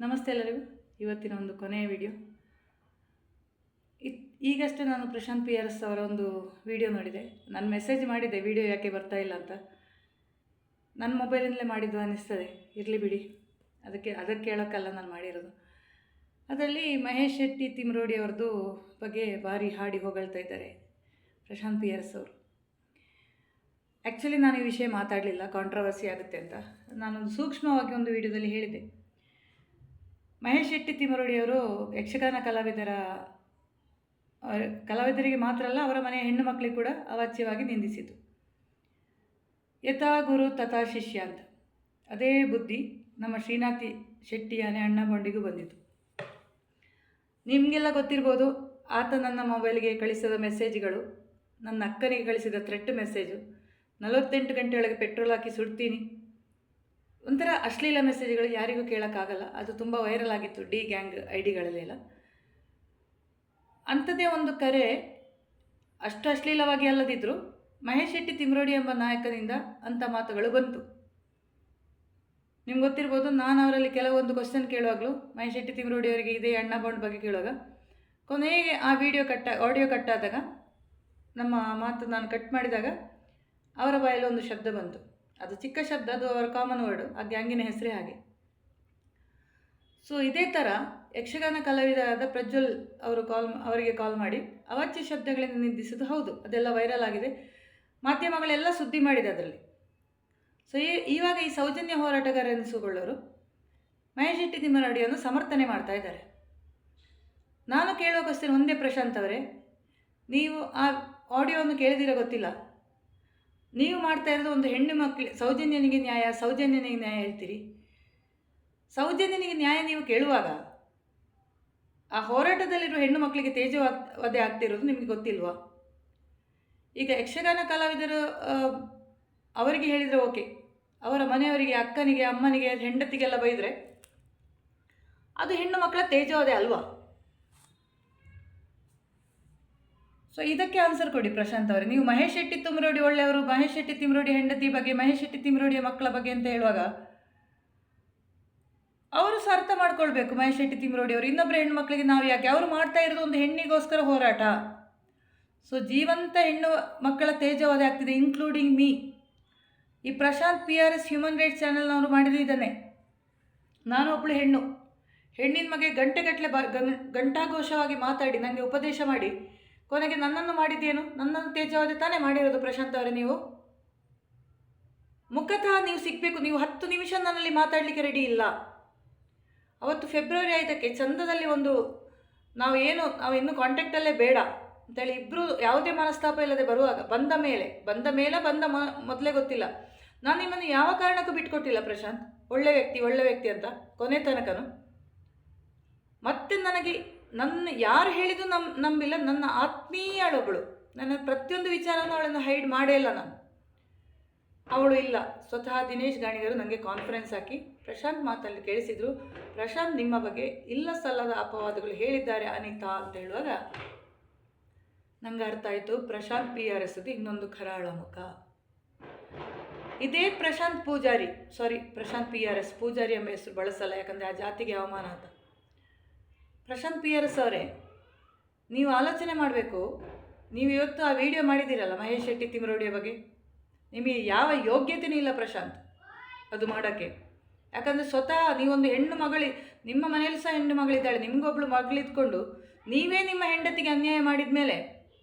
ನಮಸ್ತೆ ಎಲ್ಲರಿಗೂ. ಇವತ್ತಿನ ಒಂದು ಕೊನೆಯ ವಿಡಿಯೋ. ಈಗಷ್ಟೇ ನಾನು ಪ್ರಶಾಂತ್ PRS ಅವರ ಒಂದು ವಿಡಿಯೋ ನೋಡಿದೆ. ನಾನು ಮೆಸೇಜ್ ಮಾಡಿದ್ದೆ ವಿಡಿಯೋ ಯಾಕೆ ಬರ್ತಾ ಇಲ್ಲ ಅಂತ. ನನ್ನ ಮೊಬೈಲಿಂದಲೇ ಮಾಡಿದ್ದು ಅನ್ನಿಸ್ತದೆ, ಇರಲಿ ಬಿಡಿ, ಅದಕ್ಕೆ ಹೇಳೋಕ್ಕಲ್ಲ ನಾನು ಮಾಡಿರೋದು. ಅದರಲ್ಲಿ ಮಹೇಶ್ ಶೆಟ್ಟಿ ತಿಮ್ರೋಡಿ ಅವ್ರದ್ದು ಬಗ್ಗೆ ಭಾರಿ ಹಾಡಿ ಹೊಗಳ್ತಾ ಇದ್ದಾರೆ ಪ್ರಶಾಂತ್ PRS ಅವರು. ಆ್ಯಕ್ಚುಲಿ ನಾನು ಈ ವಿಷಯ ಮಾತಾಡಲಿಲ್ಲ, ಕಾಂಟ್ರವರ್ಸಿ ಆಗುತ್ತೆ ಅಂತ. ನಾನೊಂದು ಸೂಕ್ಷ್ಮವಾಗಿ ಒಂದು ವಿಡಿಯೋದಲ್ಲಿ ಹೇಳಿದೆ. ಮಹೇಶ್ ಶೆಟ್ಟಿ ತಿಮರೋಡಿಯವರು ಯಕ್ಷಗಾನ ಕಲಾವಿದರಿಗೆ ಮಾತ್ರ ಅಲ್ಲ, ಅವರ ಮನೆಯ ಹೆಣ್ಣು ಮಕ್ಕಳಿಗೆ ಕೂಡ ಅವಾಚ್ಯವಾಗಿ ನಿಂದಿಸಿತು. ಯಥಾ ಗುರು ತಥಾ ಶಿಷ್ಯ ಅಂತ. ಅದೇ ಬುದ್ಧಿ ನಮ್ಮ ಶ್ರೀನಾಥಿ ಶೆಟ್ಟಿ ಆನೆ ಅಣ್ಣ ಬಂಡಿಗೂ ಬಂದಿತು. ನಿಮಗೆಲ್ಲ ಗೊತ್ತಿರ್ಬೋದು, ಆತ ನನ್ನ ಮೊಬೈಲ್ಗೆ ಕಳಿಸಿದ ಮೆಸೇಜ್ಗಳು, ನನ್ನ ಅಕ್ಕನಿಗೆ ಕಳಿಸಿದ ಥ್ರೆಟ್ ಮೆಸೇಜು, 48 ಗಂಟೆಯೊಳಗೆ ಪೆಟ್ರೋಲ್ ಹಾಕಿ ಸುಡ್ತೀನಿ, ಒಂಥರ ಅಶ್ಲೀಲ ಮೆಸೇಜ್ಗಳು ಯಾರಿಗೂ ಕೇಳೋಕ್ಕಾಗಲ್ಲ. ಅದು ತುಂಬ ವೈರಲ್ ಆಗಿತ್ತು ಡಿ ಗ್ಯಾಂಗ್ ಐಡಿಗಳಲ್ಲೆಲ್ಲ. ಅಂಥದ್ದೇ ಒಂದು ಕರೆ, ಅಷ್ಟು ಅಶ್ಲೀಲವಾಗಿ ಅಲ್ಲದಿದ್ದರೂ ಮಹೇಶ್ ಶೆಟ್ಟಿ ತಿಮ್ರೋಡಿ ಎಂಬ ನಾಯಕನಿಂದ ಅಂಥ ಮಾತುಗಳು ಬಂತು. ನಿಮ್ಗೆ ಗೊತ್ತಿರ್ಬೋದು, ನಾನು ಅವರಲ್ಲಿ ಕೆಲವೊಂದು ಕ್ವಶನ್ ಕೇಳುವಾಗಲೂ ಮಹೇಶ್ ಶೆಟ್ಟಿ ತಿಮ್ರೋಡಿ ಅವರಿಗೆ ಇದೇ ಅಣ್ಣ ಬಾಂಡ್ ಬಗ್ಗೆ ಕೇಳುವಾಗ ಕೊನೆಗೆ ಆ ಆಡಿಯೋ ಕಟ್ಟಾದಾಗ, ನಮ್ಮ ಮಾತು ನಾನು ಕಟ್ ಮಾಡಿದಾಗ ಅವರ ಬಾಯಲ್ಲಿ ಒಂದು ಶಬ್ದ ಬಂತು. ಅದು ಚಿಕ್ಕ ಶಬ್ದ, ಅದು ಅವರ ಕಾಮನ್ ವರ್ಡು, ಆ ಗ್ಯಾಂಗಿನ ಹೆಸರೇ ಹಾಗೆ. ಸೊ ಇದೇ ಥರ ಯಕ್ಷಗಾನ ಕಲಾವಿದರಾದ ಪ್ರಜ್ವಲ್ ಅವರಿಗೆ ಕಾಲ್ ಮಾಡಿ ಅವಾಚ್ಯ ಶಬ್ದಗಳಿಂದ ನಿಂದಿಸೋದು ಹೌದು, ಅದೆಲ್ಲ ವೈರಲ್ ಆಗಿದೆ, ಮಾಧ್ಯಮಗಳೆಲ್ಲ ಸುದ್ದಿ ಮಾಡಿದೆ ಅದರಲ್ಲಿ. ಸೊ ಇವಾಗ ಈ ಸೌಜನ್ಯ ಹೋರಾಟಗಾರ ಎನಿಸಿಕೊಳ್ಳೋರು ಮಹೇಶ್ ಶೆಟ್ಟಿ ತಿಮ್ಮರೋಡಿಯನ್ನು ಸಮರ್ಥನೆ ಮಾಡ್ತಾ ಇದ್ದಾರೆ. ನಾನು ಕೇಳುವ ಕ್ವಶನ್ ಒಂದೇ, ಪ್ರಶಾಂತ್ ಅವರೇ, ನೀವು ಆ ಆಡಿಯೋವನ್ನು ಕೇಳಿದಿರ ಗೊತ್ತಿಲ್ಲ. ನೀವು ಮಾಡ್ತಾ ಇರೋದು ಒಂದು ಹೆಣ್ಣು ಮಕ್ಕಳು ಸೌಜನ್ಯನಿಗೆ ನ್ಯಾಯ ಹೇಳ್ತೀರಿ. ಸೌಜನ್ಯನಿಗೆ ನ್ಯಾಯ ನೀವು ಕೇಳುವಾಗ ಆ ಹೋರಾಟದಲ್ಲಿರುವ ಹೆಣ್ಣು ಮಕ್ಕಳಿಗೆ ತೇಜವಧೆ ಆಗ್ತಿರೋದು ನಿಮಗೆ ಗೊತ್ತಿಲ್ವಾ? ಈಗ ಯಕ್ಷಗಾನ ಕಲಾವಿದರು ಅವರಿಗೆ ಹೇಳಿದರೆ ಓಕೆ, ಅವರ ಮನೆಯವರಿಗೆ, ಅಕ್ಕನಿಗೆ, ಅಮ್ಮನಿಗೆ, ಹೆಂಡತಿಗೆಲ್ಲ ಬೈದರೆ ಅದು ಹೆಣ್ಣು ಮಕ್ಕಳ ತೇಜವಧೆ ಅಲ್ವಾ? ಸೊ ಇದಕ್ಕೆ ಆನ್ಸರ್ ಕೊಡಿ ಪ್ರಶಾಂತ್ ಅವರೇ. ನೀವು ಮಹೇಶ್ ಶೆಟ್ಟಿ ತಿಮ್ರೋಡಿ ಒಳ್ಳೆಯವರು, ಮಹೇಶ್ ಶೆಟ್ಟಿ ತಿಮ್ರೋಡಿ ಹೆಂಡತಿ ಬಗ್ಗೆ, ಮಹೇಶ್ ಶೆಟ್ಟಿ ತಿಮ್ರೋಡಿಯ ಮಕ್ಕಳ ಬಗ್ಗೆ ಅಂತ ಹೇಳುವಾಗ ಅವರು ಸಹ ಅರ್ಥ ಮಾಡ್ಕೊಳ್ಬೇಕು. ಮಹೇಶ್ ಶೆಟ್ಟಿ ತಿಮ್ರೋಡಿ ಅವರು ಇನ್ನೊಬ್ಬರ ಹೆಣ್ಣು ಮಕ್ಕಳಿಗೆ ನಾವು ಯಾಕೆ? ಅವರು ಮಾಡ್ತಾ ಇರೋದು ಒಂದು ಹೆಣ್ಣಿಗೋಸ್ಕರ ಹೋರಾಟ. ಸೊ ಜೀವಂತ ಹೆಣ್ಣು ಮಕ್ಕಳ ತೇಜವಧೆ ಆಗ್ತಿದೆ, ಇನ್ಕ್ಲೂಡಿಂಗ್ ಮೀ. ಈ ಪ್ರಶಾಂತ್ PRS ಹ್ಯೂಮನ್ ರೈಟ್ಸ್ ಚಾನಲ್ನವರು ಮಾಡಿದ್ದು ಇದನ್ನೇ. ನಾನು ಒಬ್ಬಳು ಹೆಣ್ಣಿನ ಬಗ್ಗೆ ಗಂಟೆಗಟ್ಟಲೆ ಘಂಟಾಘೋಷವಾಗಿ ಮಾತಾಡಿ ನನಗೆ ಉಪದೇಶ ಮಾಡಿ ಕೊನೆಗೆ ನನ್ನನ್ನು ಮಾಡಿದ್ದೇನು? ನನ್ನನ್ನು ತೇಜವಧೆ ತಾನೇ ಮಾಡಿರೋದು ಪ್ರಶಾಂತ್ ಅವರೇ. ನೀವು ಮುಖತಃ ನೀವು ಸಿಗಬೇಕು. ನೀವು 10 ನಿಮಿಷ ನನ್ನಲ್ಲಿ ಮಾತಾಡಲಿಕ್ಕೆ ರೆಡಿ ಇಲ್ಲ. ಅವತ್ತು ಫೆಬ್ರವರಿ 5ಕ್ಕೆ ಚಂದದಲ್ಲಿ ಒಂದು ನಾವು ಇನ್ನೂ ಕಾಂಟ್ಯಾಕ್ಟಲ್ಲೇ ಬೇಡ ಅಂತೇಳಿ ಇಬ್ಬರು ಯಾವುದೇ ಮನಸ್ತಾಪ ಇಲ್ಲದೆ ಬಂದ ಮೇಲೆ ಮೊದಲೇ ಗೊತ್ತಿಲ್ಲ. ನಾನು ನಿಮ್ಮನ್ನು ಯಾವ ಕಾರಣಕ್ಕೂ ಬಿಟ್ಕೊಟ್ಟಿಲ್ಲ ಪ್ರಶಾಂತ್. ಒಳ್ಳೆ ವ್ಯಕ್ತಿ ಅಂತ ಕೊನೆ ತನಕನು. ಮತ್ತೆ ನನ್ನ ಯಾರು ಹೇಳಿದ್ದು ನಂಬಿಲ್ಲ. ನನ್ನ ಆತ್ಮೀಯಳೊಬ್ಬಳು, ನನ್ನ ಪ್ರತಿಯೊಂದು ವಿಚಾರನೂ ಅವಳನ್ನು ಹೈಡ್ ಮಾಡೇ ಇಲ್ಲ ನಾನು. ಅವಳು ಇಲ್ಲ, ಸ್ವತಃ ದಿನೇಶ್ ಗಾಣಿಗರು ನನಗೆ ಕಾನ್ಫರೆನ್ಸ್ ಹಾಕಿ ಪ್ರಶಾಂತ್ ಮಾತಲ್ಲಿ ಕೇಳಿಸಿದ್ರು, ಪ್ರಶಾಂತ್ ನಿಮ್ಮ ಬಗ್ಗೆ ಇಲ್ಲ ಸಲ್ಲದ ಅಪವಾದಗಳು ಹೇಳಿದ್ದಾರೆ ಅನಿತಾ ಅಂತ ಹೇಳುವಾಗ ನಂಗೆ ಅರ್ಥ ಆಯಿತು, ಪ್ರಶಾಂತ್ PRS ಇನ್ನೊಂದು ಕರಾಳ ಮುಖ. ಇದೇ ಪ್ರಶಾಂತ್ PRS ಪೂಜಾರಿ ಎಂಬ ಹೆಸರು ಬಳಸಲ್ಲ, ಯಾಕಂದರೆ ಆ ಜಾತಿಗೆ ಅವಮಾನ ಅಂತ. ಪ್ರಶಾಂತ್ PRS ಅವರೇ, ನೀವು ಆಲೋಚನೆ ಮಾಡಬೇಕು. ನೀವು ಇವತ್ತು ಆ ವಿಡಿಯೋ ಮಾಡಿದ್ದೀರಲ್ಲ ಮಹೇಶ್ ಶೆಟ್ಟಿ ತಿಮ್ರೋಡಿಯ ಬಗ್ಗೆ, ನಿಮಗೆ ಯಾವ ಯೋಗ್ಯತೆಯೂ ಇಲ್ಲ ಪ್ರಶಾಂತ್ ಅದು ಮಾಡೋಕ್ಕೆ. ಯಾಕಂದರೆ ಸ್ವತಃ ನೀವೊಂದು ನಿಮ್ಮ ಮನೆಯಲ್ಲಿ ಸಹ ಹೆಣ್ಣು ಮಗಳಿದ್ದಾಳೆ, ನಿಮಗೊಬ್ಳು ಮಗಳಿದ್ಕೊಂಡು ನೀವೇ ನಿಮ್ಮ ಹೆಂಡತಿಗೆ ಅನ್ಯಾಯ ಮಾಡಿದ ಮೇಲೆ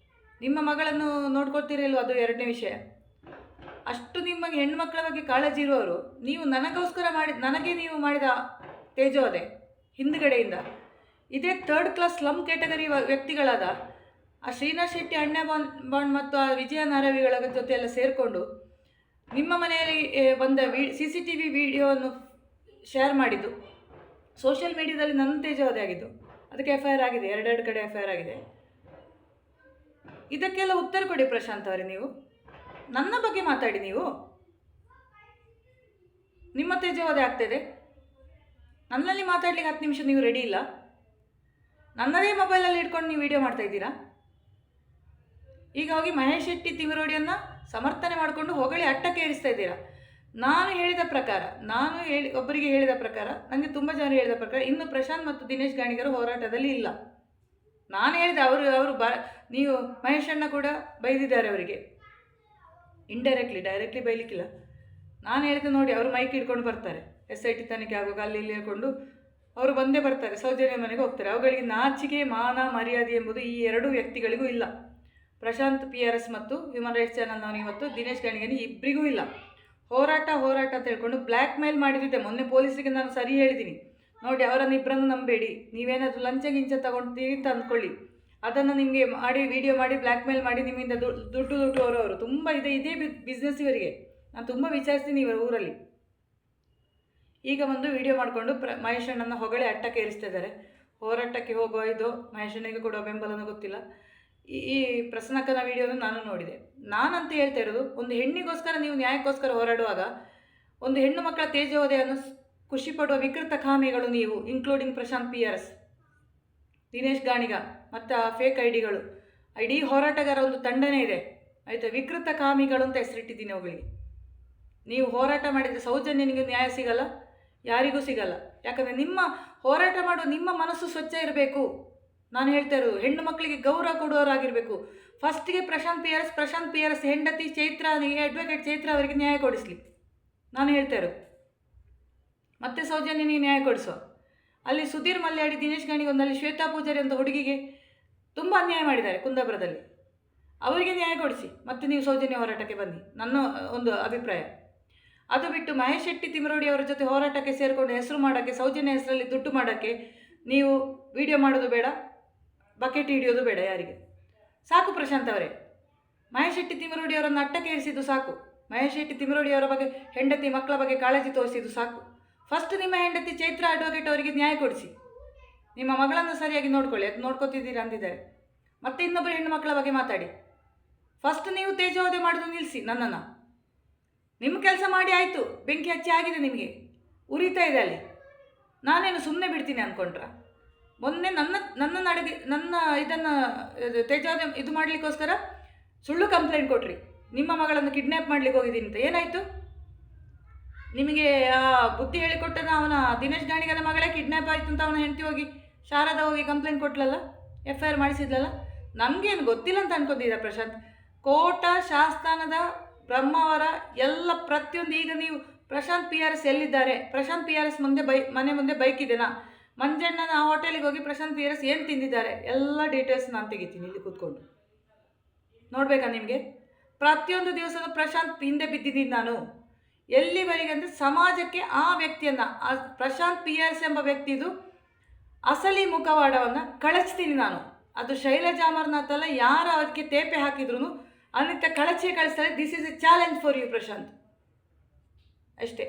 ನಿಮ್ಮ ಮಗಳನ್ನು ನೋಡ್ಕೊಳ್ತೀರಿಲ್ವ, ಅದು ಎರಡನೇ ವಿಷಯ. ಅಷ್ಟು ನಿಮಗೆ ಹೆಣ್ಣು ಮಕ್ಕಳ ಬಗ್ಗೆ ಕಾಳಜಿ ಇರುವವರು ನೀವು ನನಗೆ ನೀವು ಮಾಡಿದ ತೇಜೋವಧೆ ಹಿಂದುಗಡೆಯಿಂದ ಇದೇ 3rd ಕ್ಲಾಸ್ ಸ್ಲಮ್ ಕ್ಯಾಟಗರಿ ವ್ಯಕ್ತಿಗಳಾದ ಆ ಶ್ರೀನಾಥ್ ಶೆಟ್ಟಿ ಅಣ್ಣ ಬಾಂಡ್ ಮತ್ತು ಆ ವಿಜಯ ನಾರವಿಗಳ ಜೊತೆ ಎಲ್ಲ ಸೇರಿಕೊಂಡು ನಿಮ್ಮ ಮನೆಯಲ್ಲಿ ಬಂದ CCTV ವಿಡಿಯೋವನ್ನು ಶೇರ್ ಮಾಡಿದ್ದು, ಸೋಷಿಯಲ್ ಮೀಡಿಯಾದಲ್ಲಿ ನನ್ನ ತೇಜವಧೆ ಆಗಿದ್ದು, ಅದಕ್ಕೆ FIR ಆಗಿದೆ, 2 ಕಡೆ FIR ಆಗಿದೆ. ಇದಕ್ಕೆಲ್ಲ ಉತ್ತರ ಕೊಡಿ ಪ್ರಶಾಂತ್ ಅವರೇ. ನೀವು ನನ್ನ ಬಗ್ಗೆ ಮಾತಾಡಿ. ನೀವು ನಿಮ್ಮ ತೇಜವಧೆ ಆಗ್ತಿದೆ, ನನ್ನಲ್ಲಿ ಮಾತಾಡಲಿಕ್ಕೆ 10 ನಿಮಿಷ ನೀವು ರೆಡಿ ಇಲ್ಲ. ನನ್ನದೇ ಮೊಬೈಲಲ್ಲಿ ಇಟ್ಕೊಂಡು ನೀವು ವಿಡಿಯೋ ಮಾಡ್ತಾ ಇದ್ದೀರಾ. ಈಗ ಹೋಗಿ ಮಹೇಶ್ ಶೆಟ್ಟಿ ತಿಮ್ರೋಡಿಯನ್ನು ಸಮರ್ಥನೆ ಮಾಡಿಕೊಂಡು ಹೊಗಳಿ ಅಟ್ಟಕ್ಕೆ ಏರಿಸ್ತಾ ಇದ್ದೀರಾ. ಒಬ್ಬರಿಗೆ ಹೇಳಿದ ಪ್ರಕಾರ, ನನಗೆ ತುಂಬ ಜನ ಹೇಳಿದ ಪ್ರಕಾರ ಇನ್ನು ಪ್ರಶಾಂತ್ ಮತ್ತು ದಿನೇಶ್ ಗಾಣಿಗರು ಹೋರಾಟದಲ್ಲಿ ಇಲ್ಲ. ನಾನು ಹೇಳಿದೆ, ಅವರು ನೀವು ಮಹೇಶ್ ಅಣ್ಣ ಕೂಡ ಬೈದಿದ್ದಾರೆ ಅವರಿಗೆ, ಡೈರೆಕ್ಟ್ಲಿ ಬೈಲಿಕ್ಕಿಲ್ಲ. ನಾನು ಹೇಳಿದೆ ನೋಡಿ, ಅವರು ಮೈಕ್ ಹಿಡ್ಕೊಂಡು ಬರ್ತಾರೆ, SIT ತನಿಖೆ ಆಗುವಾಗ ಅಲ್ಲಿ ಇಲ್ಲಿ ಹೇಳ್ಕೊಂಡು ಅವರು ಬಂದೇ ಬರ್ತಾರೆ, ಸೌಜನ್ಯ ಮನೆಗೆ ಹೋಗ್ತಾರೆ. ಅವುಗಳಿಗೆ ನಾಚಿಕೆ ಮಾನ ಮರ್ಯಾದೆ ಎಂಬುದು ಈ ಎರಡೂ ವ್ಯಕ್ತಿಗಳಿಗೂ ಇಲ್ಲ. ಪ್ರಶಾಂತ್ PRS ಮತ್ತು ಹ್ಯೂಮನ್ ರೈಟ್ಸ್ ಚಾನಲ್ನವನಿಗೆ ಮತ್ತು ದಿನೇಶ್ ಗಾಣಿಗನಿ ಇಬ್ಬರಿಗೂ ಇಲ್ಲ. ಹೋರಾಟ ಅಂತ ಹೇಳ್ಕೊಂಡು ಬ್ಲ್ಯಾಕ್ ಮೇಲ್ ಮಾಡಿದ್ದೆ. ಮೊನ್ನೆ ಪೊಲೀಸರಿಗೆ ನಾನು ಸರಿ ಹೇಳಿದ್ದೀನಿ, ನೋಡಿ ಅವರನ್ನು ಇಬ್ಬರನ್ನು ನಂಬೇಡಿ, ನೀವೇನಾದರೂ ಲಂಚ ಗಿಂಚ ತಗೊಳ್ತೀರಿ ಅಂತ ಅಂದ್ಕೊಳ್ಳಿ, ಅದನ್ನು ನಿಮಗೆ ಮಾಡಿ ವಿಡಿಯೋ ಮಾಡಿ ಬ್ಲ್ಯಾಕ್ ಮೇಲ್ ಮಾಡಿ ನಿಮ್ಮಿಂದ ದುಡ್ಡು ಅವರು ತುಂಬ ಇದೇ ಬಿಸ್ನೆಸ್ ಇವರಿಗೆ. ನಾನು ತುಂಬ ವಿಚಾರಿಸ್ತೀನಿ ಇವರ ಊರಲ್ಲಿ. ಈಗ ಒಂದು ವಿಡಿಯೋ ಮಾಡಿಕೊಂಡು ಮಹೇಶ್ ಅಣ್ಣನ ಹೊಗಳೆ ಅಟ್ಟಕ್ಕೆ ಏರಿಸ್ತಾ ಇದ್ದಾರೆ. ಹೋರಾಟಕ್ಕೆ ಹೋಗುವ ಇದು ಮಹೇಶ್ ಅಣ್ಣಗೆ ಕೊಡುವ ಬೆಂಬಲನೂ ಗೊತ್ತಿಲ್ಲ. ಈ ಪ್ರಸನ್ನಕ್ಕನ ವಿಡಿಯೋನ ನಾನು ನೋಡಿದೆ. ನಾನಂತ ಹೇಳ್ತಾ ಇರೋದು, ಒಂದು ಹೆಣ್ಣಿಗೋಸ್ಕರ ನೀವು ನ್ಯಾಯಕ್ಕೋಸ್ಕರ ಹೋರಾಡುವಾಗ ಒಂದು ಹೆಣ್ಣು ಮಕ್ಕಳ ತೇಜೋದಯನ್ನು ಖುಷಿ ಪಡುವ ವಿಕೃತ ಕಾಮಿಗಳು ನೀವು, ಇನ್ಕ್ಲೂಡಿಂಗ್ ಪ್ರಶಾಂತ್ PRS, ದಿನೇಶ್ ಗಾಣಿಗ ಮತ್ತು ಫೇಕ್ ಐಡಿಗಳು, ಇಡೀ ಹೋರಾಟಗಾರ ಒಂದು ತಂಡನೇ ಇದೆ ಆಯಿತಾ. ವಿಕೃತ ಕಾಮಿಗಳು ಅಂತ ಹೆಸರಿಟ್ಟಿದ್ದೀನಿ ಅವುಗಳಿಗೆ. ನೀವು ಹೋರಾಟ ಮಾಡಿದರೆ ಸೌಜನ್ಯನಿಗೆ ನ್ಯಾಯ ಸಿಗಲ್ಲ, ಯಾರಿಗೂ ಸಿಗಲ್ಲ. ಯಾಕಂದರೆ ನಿಮ್ಮ ಹೋರಾಟ ಮಾಡುವ ನಿಮ್ಮ ಮನಸ್ಸು ಸ್ವಚ್ಛ ಇರಬೇಕು. ನಾನು ಹೇಳ್ತಾ ಇರೋದು, ಹೆಣ್ಣು ಮಕ್ಕಳಿಗೆ ಗೌರವ ಕೊಡುವವರಾಗಿರಬೇಕು. ಫಸ್ಟಿಗೆ ಪ್ರಶಾಂತ್ PRS ಹೆಂಡತಿ ಚೈತ್ರ, ಅಡ್ವೊಕೇಟ್ ಚೈತ್ರ ಅವರಿಗೆ ನ್ಯಾಯ ಕೊಡಿಸ್ಲಿ, ನಾನು ಹೇಳ್ತಾ ಇರೋದು. ಮತ್ತೆ ಸೌಜನ್ಯನಿಗೆ ನ್ಯಾಯ ಕೊಡಿಸುವ. ಅಲ್ಲಿ ಸುಧೀರ್ ಮಲ್ಯಾಡಿ, ದಿನೇಶ್ ಗಾಣಿಗೆ, ಒಂದಲ್ಲಿ ಶ್ವೇತಾ ಪೂಜಾರಿ ಅಂತ ಹುಡುಗಿಗೆ ತುಂಬ ಅನ್ಯಾಯ ಮಾಡಿದ್ದಾರೆ ಕುಂದಾಪುರದಲ್ಲಿ, ಅವರಿಗೆ ನ್ಯಾಯ ಕೊಡಿಸಿ ಮತ್ತೆ ನೀವು ಸೌಜನ್ಯ ಹೋರಾಟಕ್ಕೆ ಬನ್ನಿ, ನನ್ನ ಒಂದು ಅಭಿಪ್ರಾಯ. ಅದು ಬಿಟ್ಟು ಮಹೇಶ್ ಶೆಟ್ಟಿ ತಿಮರೋಡಿ ಅವರ ಜೊತೆ ಹೋರಾಟಕ್ಕೆ ಸೇರಿಕೊಂಡು ಹೆಸರು ಮಾಡೋಕ್ಕೆ, ಸೌಜನ್ಯ ಹೆಸರಲ್ಲಿ ದುಡ್ಡು ಮಾಡೋಕ್ಕೆ ನೀವು ವಿಡಿಯೋ ಮಾಡೋದು ಬೇಡ, ಬಕೆಟ್ ಹಿಡಿಯೋದು ಬೇಡ ಯಾರಿಗೆ. ಸಾಕು ಪ್ರಶಾಂತ್ ಅವರೇ, ಮಹೇಶ್ ಶೆಟ್ಟಿ ತಿಮರೋಡಿ ಅವರನ್ನು ಅಟ್ಟಕ್ಕೆ ಏರಿಸಿದ್ದು ಸಾಕು. ಮಹೇಶ್ ಶೆಟ್ಟಿ ತಿಮರೋಡಿ ಅವರ ಬಗ್ಗೆ, ಹೆಂಡತಿ ಮಕ್ಕಳ ಬಗ್ಗೆ ಕಾಳಜಿ ತೋರಿಸಿದ್ದು ಸಾಕು. ಫಸ್ಟ್ ನಿಮ್ಮ ಹೆಂಡತಿ ಚೈತ್ರ ಅಡ್ವೊಕೇಟ್ ಅವರಿಗೆ ನ್ಯಾಯ ಕೊಡಿಸಿ, ನಿಮ್ಮ ಮಗಳನ್ನು ಸರಿಯಾಗಿ ನೋಡ್ಕೊಳ್ಳಿ, ಅದು ನೋಡ್ಕೊತಿದ್ದೀರಾ ಅಂದಿದ್ದಾರೆ. ಮತ್ತೆ ಇನ್ನೊಬ್ಬರು ಹೆಣ್ಣು ಮಕ್ಕಳ ಬಗ್ಗೆ ಮಾತಾಡಿ. ಫಸ್ಟ್ ನೀವು ತೇಜೋವಧೆ ಮಾಡೋದು ನಿಲ್ಲಿಸಿ. ನನ್ನನ್ನು ನಿಮ್ಮ ಕೆಲಸ ಮಾಡಿ ಆಯಿತು, ಬೆಂಕಿ ಹಚ್ಚಿ ಆಗಿದೆ, ನಿಮಗೆ ಉರಿತಾ ಇದೆ ಅಲ್ಲಿ, ನಾನೇನು ಸುಮ್ಮನೆ ಬಿಡ್ತೀನಿ ಅಂದ್ಕೊಂಡ್ರ? ಮೊನ್ನೆ ನನ್ನ ಇದನ್ನು ತೇಜೋವಧೆ ಇದು ಮಾಡಲಿಕ್ಕೋಸ್ಕರ ಸುಳ್ಳು ಕಂಪ್ಲೇಂಟ್ ಕೊಟ್ರಿ, ನಿಮ್ಮ ಮಗಳನ್ನು ಕಿಡ್ನ್ಯಾಪ್ ಮಾಡಲಿಕ್ಕೆ ಹೋಗಿದ್ದೀನಿ ಅಂತ. ಏನಾಯಿತು ನಿಮಗೆ? ಬುದ್ಧಿ ಹೇಳಿಕೊಟ್ಟದ ಅವನ ದಿನೇಶ್ ಗಾಣಿಗನ ಮಗಳೇ ಕಿಡ್ನ್ಯಾಪ್ ಆಯಿತು ಅಂತ ಅವನ ಹೆಂಡತಿ ಹೋಗಿ ಶಾರದಾ ಹೋಗಿ ಕಂಪ್ಲೇಂಟ್ ಕೊಟ್ಲಲ್ಲ, FIR ಮಾಡಿಸಿದ್ಲಲ್ಲ. ನಮಗೇನು ಗೊತ್ತಿಲ್ಲ ಅಂತ ಅನ್ಕೊಂಡಿದ್ದೀರಾ ಪ್ರಶಾಂತ್? ಕೋಟ ಶಾಸ್ತಾನದ ಬ್ರಹ್ಮಾವರ ಎಲ್ಲ ಪ್ರತಿಯೊಂದು, ಈಗ ನೀವು ಪ್ರಶಾಂತ್ PRS ಎಲ್ಲಿದ್ದಾರೆ? ಪ್ರಶಾಂತ್ PRS ಮನೆ ಮುಂದೆ ಬೈಕ್ ಇದೆನಾ? ಮಂಜಣ್ಣನ ಆ ಹೋಟೆಲಿಗೆ ಹೋಗಿ ಪ್ರಶಾಂತ್ PRS ಏನು ತಿಂದಿದ್ದಾರೆ ಎಲ್ಲ ಡೀಟೇಲ್ಸ್ ನಾನು ತೆಗಿತೀನಿ ಇಲ್ಲಿ ಕೂತ್ಕೊಂಡು. ನೋಡಬೇಕಾ ನಿಮಗೆ? ಪ್ರತಿಯೊಂದು ದಿವಸದ ಪ್ರಶಾಂತ್ ಹಿಂದೆ ಬಿದ್ದಿದ್ದೀನಿ ನಾನು. ಎಲ್ಲಿವರೆಗೆ ಅಂದರೆ ಸಮಾಜಕ್ಕೆ ಆ ವ್ಯಕ್ತಿಯನ್ನು, ಆ ಪ್ರಶಾಂತ್ PRS ಎಂಬ ವ್ಯಕ್ತಿದು ಅಸಲಿ ಮುಖವಾಡವನ್ನು ಕಳಿಸ್ತೀನಿ ನಾನು. ಅದು ಶೈಲಜಾ ಅಮರ್ನಾಥ್ ಅಲ್ಲ, ಯಾರು ಅದಕ್ಕೆ ತೇಪೆ ಹಾಕಿದ್ರು ಅನಿತ್ಯ ಕಳಿಸ್ತಾರೆ. This is a challenge for you Prashant, ಅಷ್ಟೇ.